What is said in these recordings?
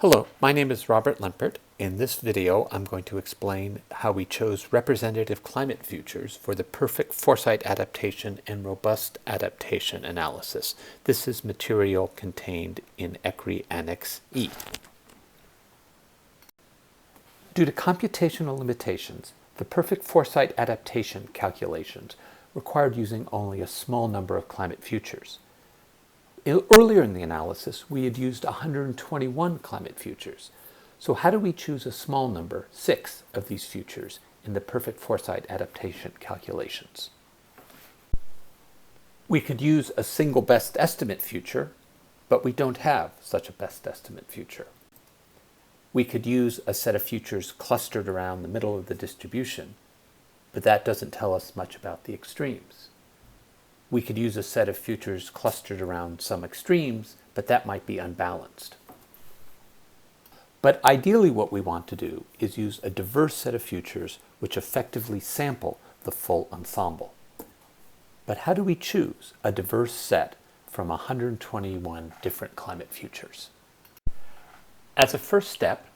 Hello, my name is Robert Lempert. In this video, I'm going to explain how we chose representative climate futures for the perfect Foresight adaptation and robust adaptation analysis. This is material contained in ECRI Annex E. Due to computational limitations, the perfect Foresight adaptation calculations required using only a small number of climate futures. Earlier in the analysis, we had used 121 climate futures. So how do we choose a small number, 6, of these futures in the perfect Foresight adaptation calculations? We could use a single best estimate future, but we don't have such a best estimate future. We could use a set of futures clustered around the middle of the distribution, but that doesn't tell us much about the extremes. We could use a set of futures clustered around some extremes, but that might be unbalanced. But ideally what we want to do is use a diverse set of futures which effectively sample the full ensemble. But how do we choose a diverse set from 121 different climate futures? As a first step,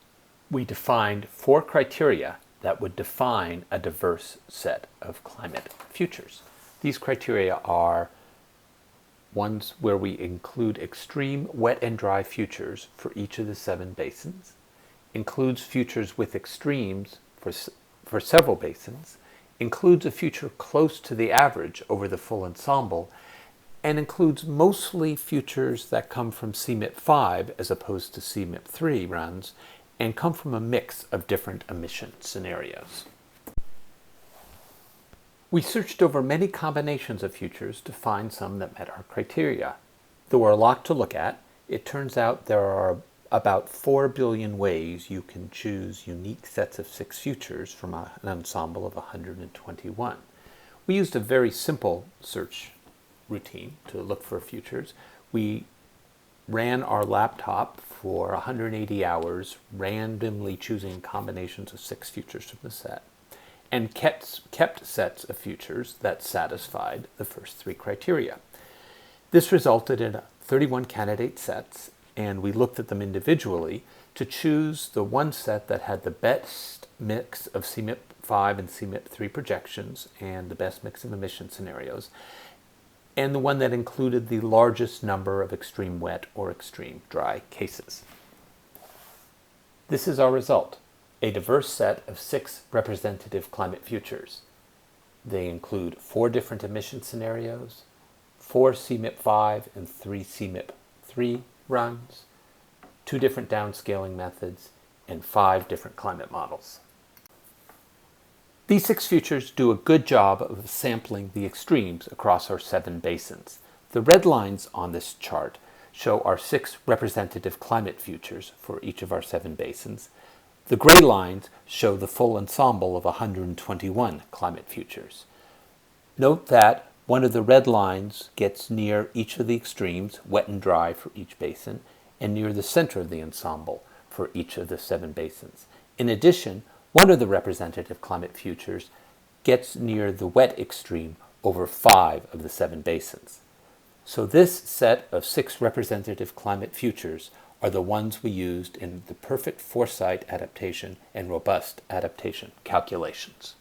we defined 4 criteria that would define a diverse set of climate futures. These criteria are ones where we include extreme wet and dry futures for each of the 7 basins, includes futures with extremes for several basins, includes a future close to the average over the full ensemble, and includes mostly futures that come from CMIP 5 as opposed to CMIP 3 runs, and come from a mix of different emission scenarios. We searched over many combinations of futures to find some that met our criteria. There were a lot to look at. It turns out there are about 4 billion ways you can choose unique sets of 6 futures from an ensemble of 121. We used a very simple search routine to look for futures. We ran our laptop for 180 hours, randomly choosing combinations of 6 futures from the set, and kept sets of futures that satisfied the first 3 criteria. This resulted in 31 candidate sets, and we looked at them individually to choose the one set that had the best mix of CMIP 5 and CMIP 3 projections and the best mix of emission scenarios, and the one that included the largest number of extreme wet or extreme dry cases. This is our result. A diverse set of 6 representative climate futures. They include 4 different emission scenarios, 4 CMIP 5 and 3 CMIP 3 runs, 2 different downscaling methods, and 5 different climate models. These 6 futures do a good job of sampling the extremes across our 7 basins. The red lines on this chart show our 6 representative climate futures for each of our 7 basins. The gray lines show the full ensemble of 121 climate futures. Note that one of the red lines gets near each of the extremes, wet and dry for each basin, and near the center of the ensemble for each of the 7 basins. In addition, one of the representative climate futures gets near the wet extreme over 5 of the 7 basins. So this set of 6 representative climate futures are the ones we used in the perfect Foresight adaptation and robust adaptation calculations.